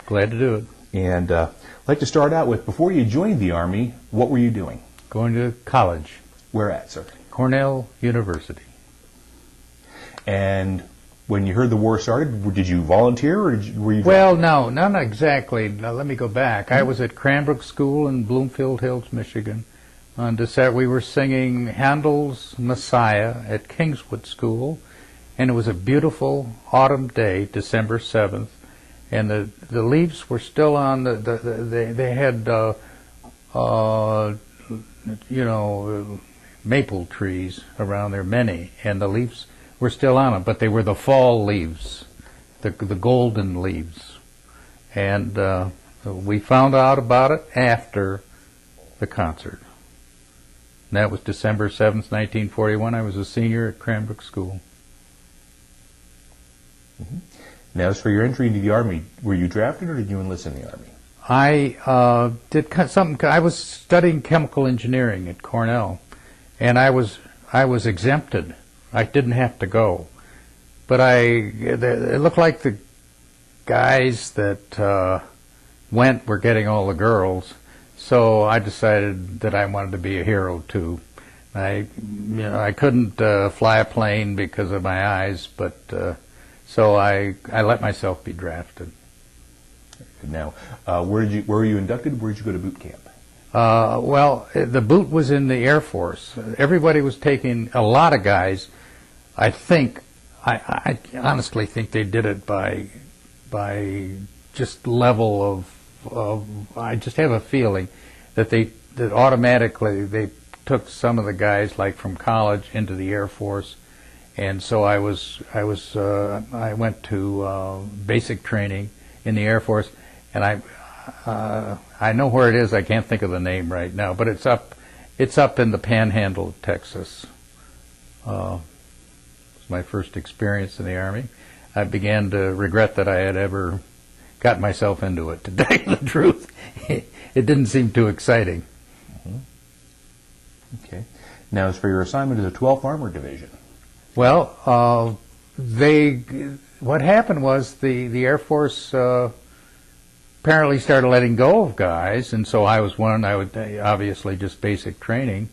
Glad to do it. And I'd like to start out with, before you joined the Army, what were you doing? Going to college. Where at, sir? Cornell University. And when you heard the war started, did you volunteer or were you... Well, no, not exactly. Now, let me go back. I was at Cranbrook School in Bloomfield Hills, Michigan. On December, we were singing Handel's Messiah at Kingswood School, and it was a beautiful autumn day, December 7th, and the leaves were still on. They had maple trees around there, many, and the leaves were still on them, but they were the fall leaves, the golden leaves, and we found out about it after the concert. And that was December 7th, 1941. I was a senior at Cranbrook School. Now, as for your entry into the Army, were you drafted or did you enlist in the Army? I did something. I was studying chemical engineering at Cornell, and I was exempted. I didn't have to go, but it looked like the guys that went were getting all the girls. So I decided that I wanted to be a hero too. I couldn't fly a plane because of my eyes, but so I let myself be drafted. Now, where were you inducted? Where did you go to boot camp? Well, the boot was in the Air Force. Everybody was taking, a lot of guys. I honestly think they did it by just level of. I just have a feeling that that automatically they took some of the guys like from college into the Air Force, and so I went to basic training in the Air Force, and I know where it is. I can't think of the name right now, but it's up in the Panhandle of Texas. It was my first experience in the Army. I began to regret that I had ever got myself into it, to tell you the truth. It didn't seem too exciting. Okay. Now, as for your assignment to the 12th Armored Division. Well, what happened was the Air Force apparently started letting go of guys, and so I was one. I would obviously just basic training,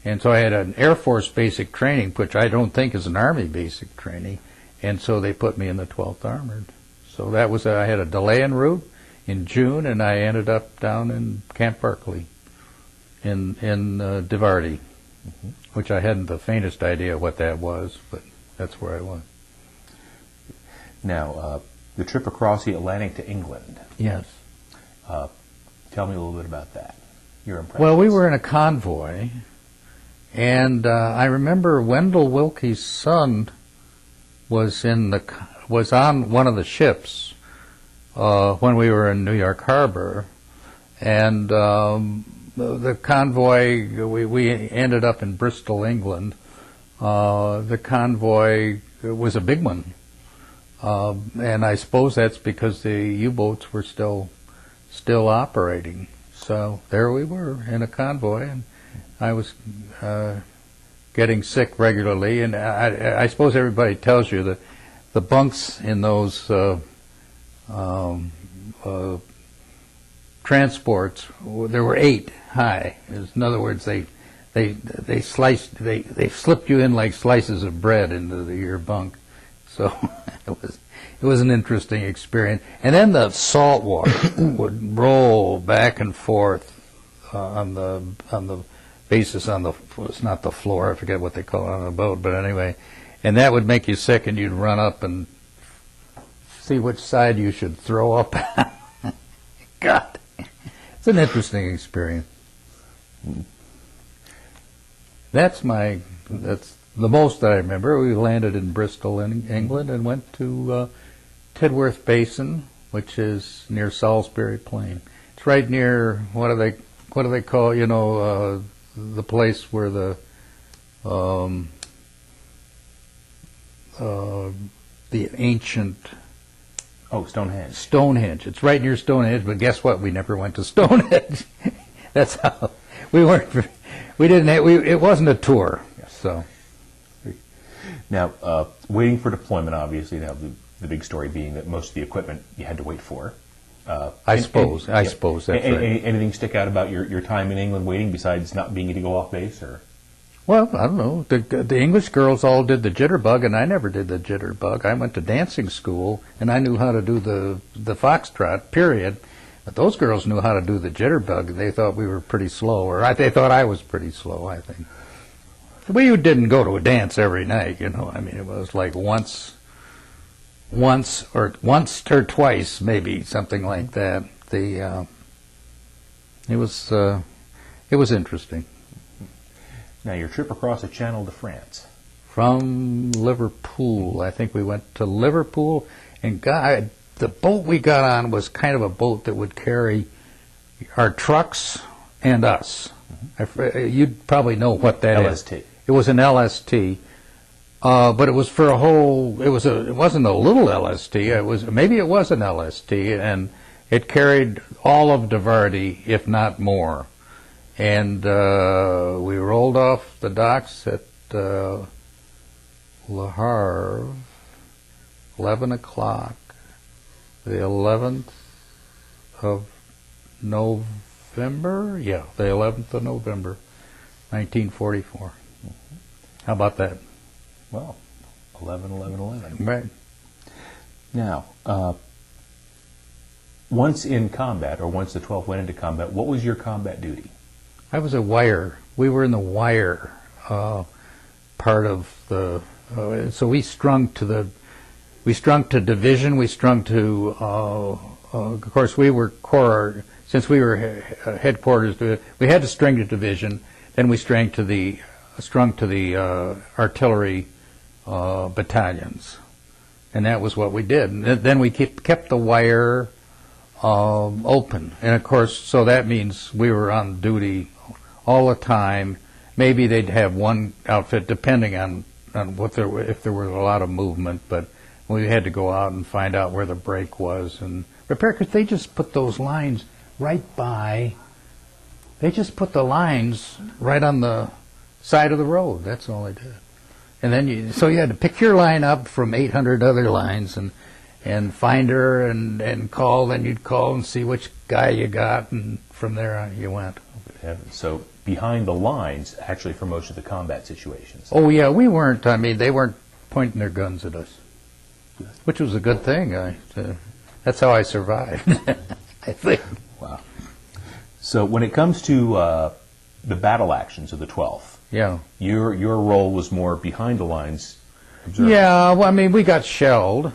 and so I had an Air Force basic training, which I don't think is an Army basic training, and so they put me in the 12th Armored. So that was I had a delay en route in June, and I ended up down in Camp Barkley in DeVarty, which I hadn't the faintest idea what that was, but that's where I was. Now, the trip across the Atlantic to England. Yes. Tell me a little bit about that. Your impressions. Well, we were in a convoy, and I remember Wendell Willkie's son was on one of the ships when we were in New York Harbor, and the convoy, we ended up in Bristol, England. The convoy was a big one, and I suppose that's because the U-boats were still operating. So there we were in a convoy, and I was getting sick regularly, and I suppose everybody tells you that the bunks in those transports, there were 8 high. In other words, they slipped you in like slices of bread into your bunk. So it was an interesting experience. And then the salt water would roll back and forth on the basis it's not the floor. I forget what they call it on the boat, but anyway. And that would make you sick, and you'd run up and see which side you should throw up. God, it's an interesting experience. That's the most that I remember. We landed in Bristol, in England, and went to Tidworth Basin, which is near Salisbury Plain. It's right near what do they call the place where the ancient... Oh, Stonehenge. Stonehenge. It's right near Stonehenge, but guess what? We never went to Stonehenge. That's how we weren't. We didn't. It wasn't a tour. So now, waiting for deployment. Obviously, now the big story being that most of the equipment you had to wait for. I suppose that's right. Anything stick out about your time in England waiting besides not being able to go off base, or? Well, I don't know. The English girls all did the jitterbug, and I never did the jitterbug. I went to dancing school, and I knew how to do the foxtrot, period. But those girls knew how to do the jitterbug, and they thought we were pretty slow, or they thought I was pretty slow, I think. We didn't go to a dance every night, you know. I mean, it was like once or twice, maybe, something like that. It was interesting. Now, your trip across the Channel to France. From Liverpool. I think we went to Liverpool, and the boat we got on was kind of a boat that would carry our trucks and us. You'd probably know what that is. LST. It was an LST, but it was for a whole. It wasn't a little LST. Maybe it was an LST, and it carried all of Diverty, if not more. And we rolled off the docks at Le Havre, 11 o'clock, the 11th of November? Yeah, the 11th of November, 1944. How about that? Well, 11/11/11. Right. Now, once in combat, or once the 12th went into combat, what was your combat duty? I was a wire. We were in the wire part of the. So we strung to division. We strung to. Of course, we were corps. Since we were headquarters, we had to string to division. Then we strung to the artillery battalions, and that was what we did. And then we kept the wire open, and of course, so that means we were on duty all the time. Maybe they'd have one outfit depending on if there was a lot of movement, but we had to go out and find out where the break was and repair, because they just put those lines right by. They just put the lines right on the side of the road. That's all they did. And then so you had to pick your line up from 800 other lines and find her and call. Then you'd call and see which guy you got, and from there on you went. So behind the lines, actually, for most of the combat situations. Oh yeah, we weren't. I mean, they weren't pointing their guns at us, which was a good thing. That's how I survived. I think. Wow. So when it comes to the battle actions of the 12th, yeah, your role was more behind the lines. Observing. Yeah, well, I mean, we got shelled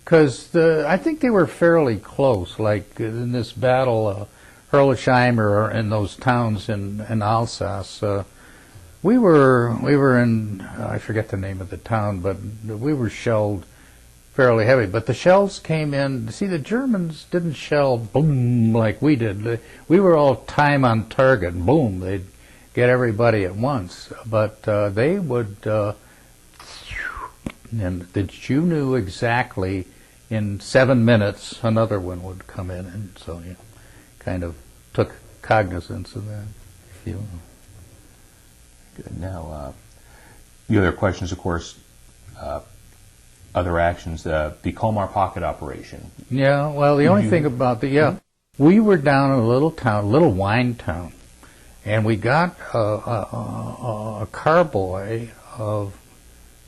because I think they were fairly close. Like in this battle, Herlesheimer, in those towns in Alsace, we were in I forget the name of the town, but we were shelled fairly heavy. But the shells came in. See, the Germans didn't shell boom like we did. We were all time on target. Boom, they'd get everybody at once. But they would, and that you knew exactly in 7 minutes another one would come in, and so you kind of took cognizance of that. If you will. Good. Now, the other questions, of course. Other actions, the Colmar Pocket operation. Yeah, well, the only thing about we were down in a little town, little wine town, and we got a carboy of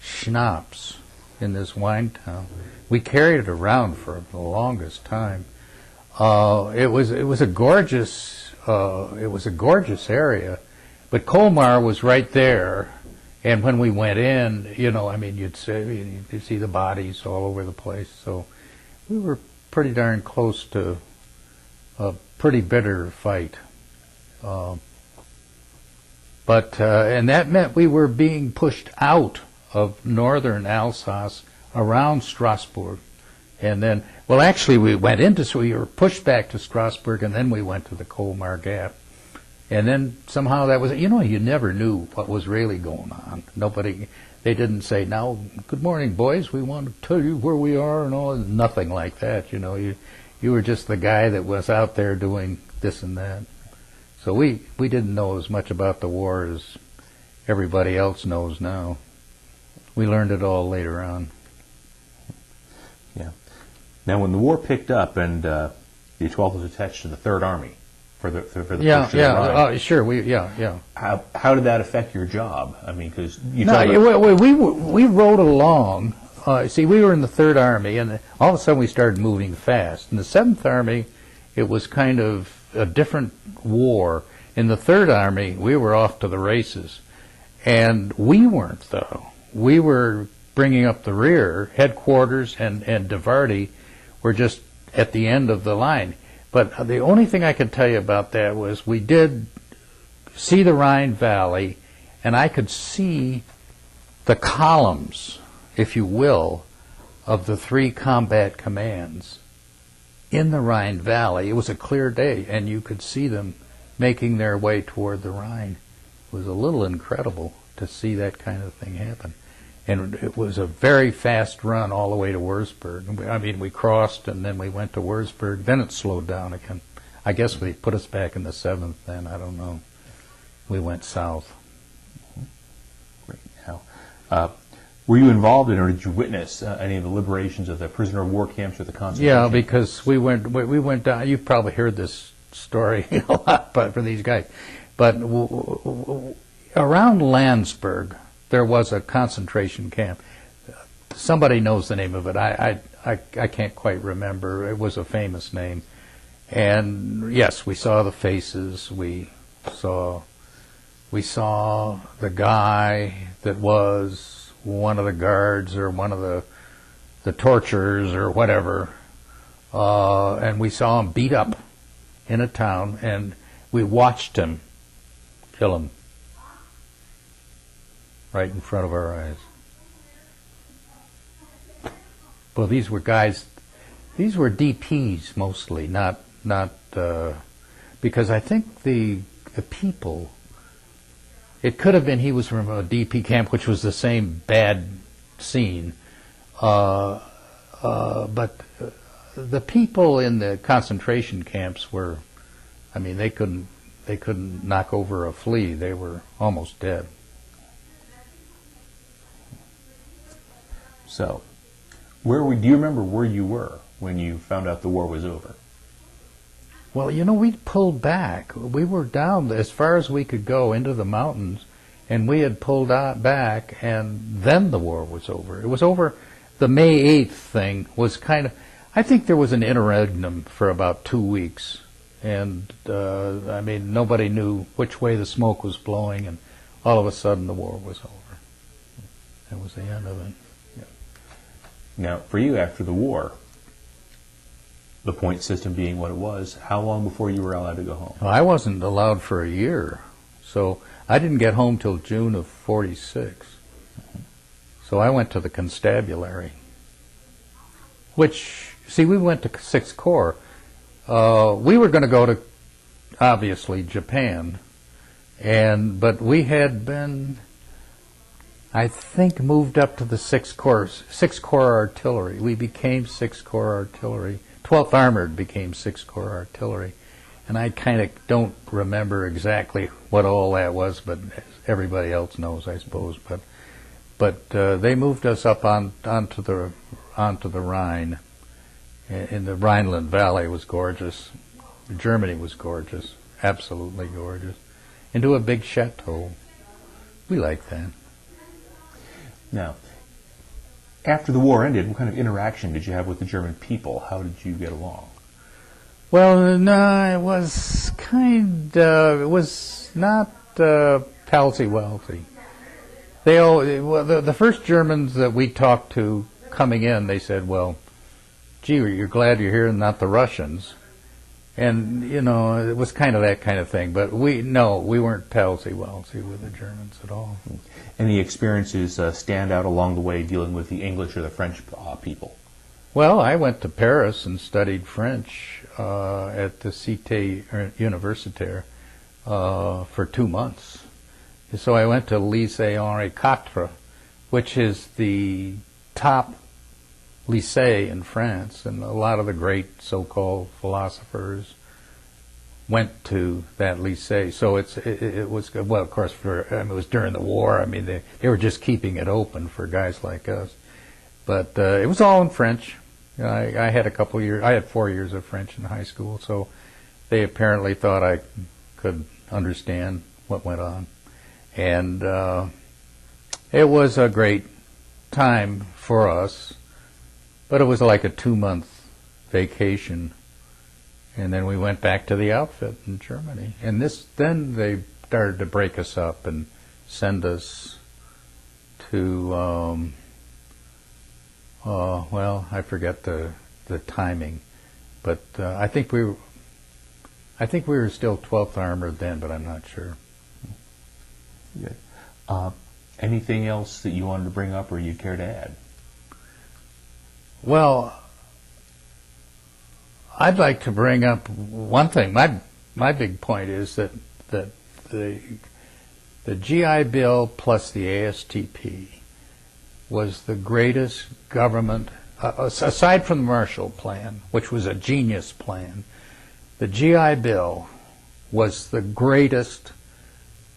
schnapps in this wine town. We carried it around for the longest time. It was a gorgeous area, but Colmar was right there. And when we went in, I mean, you'd see the bodies all over the place. So we were pretty darn close to a pretty bitter fight. And that meant we were being pushed out of northern Alsace around Strasbourg. And then, well, actually, we were pushed back to Strasbourg, and then we went to the Colmar Gap. And then somehow that was, you never knew what was really going on. They didn't say, now, good morning, boys, we want to tell you where we are and all. Nothing like that, You were just the guy that was out there doing this and that. So we didn't know as much about the war as everybody else knows now. We learned it all later on. Yeah. Now, when the war picked up and the 12th was attached to the Third Army for the push to the Rhine. Sure. How did that affect your job? I mean, because you we rode along. See, we were in the Third Army, and all of a sudden we started moving fast. In the Seventh Army, it was kind of a different war. In the Third Army, we were off to the races, and we weren't, though. We were bringing up the rear. Headquarters and DeVarty were just at the end of the line. But the only thing I could tell you about that was we did see the Rhine Valley, and I could see the columns, if you will, of the three combat commands in the Rhine Valley. It was a clear day, and you could see them making their way toward the Rhine. It was a little incredible to see that kind of thing happen. And it was a very fast run all the way to Wurzburg. I mean, we crossed, and then we went to Wurzburg. Then it slowed down again. I guess they put us back in the 7th then. I don't know. We went south. Great. Now, were you involved in, or did you witness any of the liberations of the prisoner of war camps or the concentration camps? Yeah, because we went down. You've probably heard this story a lot, but for these guys. But around Landsberg, there was a concentration camp. Somebody knows the name of it. I can't quite remember. It was a famous name. And yes, we saw the faces. We saw the guy that was one of the guards or one of the torturers or whatever. And we saw him beat up in a town, and we watched him kill him right in front of our eyes. Well, these were guys, these were DPs mostly, not because I think the people, it could have been he was from a DP camp, which was the same bad scene, but the people in the concentration camps were, I mean, they couldn't knock over a flea. They were almost dead. So, do you remember where you were when you found out the war was over? Well, you know, we pulled back. We were down as far as we could go into the mountains, and we had pulled out back, and then the war was over. It was over. The May 8th thing was kind of, I think there was an interregnum for about 2 weeks, and I mean, nobody knew which way the smoke was blowing, and all of a sudden the war was over. That was the end of it. Now, for you, after the war, the point system being what it was, how long before you were allowed to go home? Well, I wasn't allowed for a year, so I didn't get home till June of '46. So I went to the constabulary, which, see, we went to 6th Corps. We were going to go to, obviously, Japan, but we had been, I think, moved up to the 6th Corps Artillery. We became 6th Corps Artillery. 12th Armored became 6th Corps Artillery. And I kind of don't remember exactly what all that was, but everybody else knows, I suppose. But they moved us up onto the Rhine. In the Rhineland Valley. It was gorgeous. Germany was gorgeous, absolutely gorgeous. Into a big chateau. We liked that. Now, after the war ended, what kind of interaction did you have with the German people? How did you get along? Well, no, it was it was not palsy-walsy. The first Germans that we talked to coming in, they said, well, gee, you're glad you're here and not the Russians. And, you know, it was kind of that kind of thing. But we weren't palsy-walsy with the Germans at all. Any experiences stand out along the way dealing with the English or the French people? Well, I went to Paris and studied French at the Cité Universitaire for 2 months. So I went to Lycée Henri IV, which is the top lycée in France, and a lot of the great so-called philosophers went to that lycée. So it was, well, of course, it was during the war. I mean, they were just keeping it open for guys like us. But it was all in French, I had a couple years. I had 4 years of French in high school, so they apparently thought I could understand what went on, and it was a great time for us. But it was like a 2-month vacation, and then we went back to the outfit in Germany. And then they started to break us up and send us to. Well, I forget the timing, but I think we were still 12th Armored then, but I'm not sure. Good. Anything else that you wanted to bring up or you care to add? Well, I'd like to bring up one thing. My big point is that the GI Bill plus the ASTP was the greatest government, aside from the Marshall Plan, which was a genius plan. The GI Bill was the greatest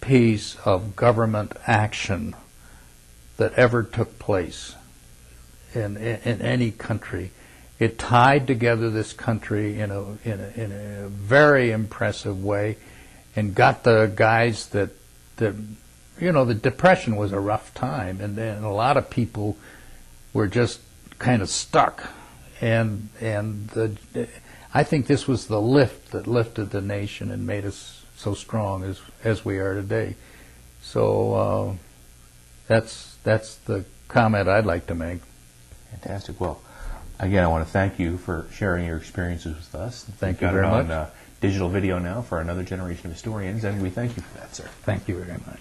piece of government action that ever took place in any country. It tied together this country in a very impressive way, and got the guys that the Depression was a rough time, and a lot of people were just kind of stuck, and I think this was the lift that lifted the nation and made us so strong as we are today. So that's the comment I'd like to make. Fantastic. Well, again, I want to thank you for sharing your experiences with us. Thank you very much. Got it on digital video now for another generation of historians, and we thank you for that, sir. Thank you very much.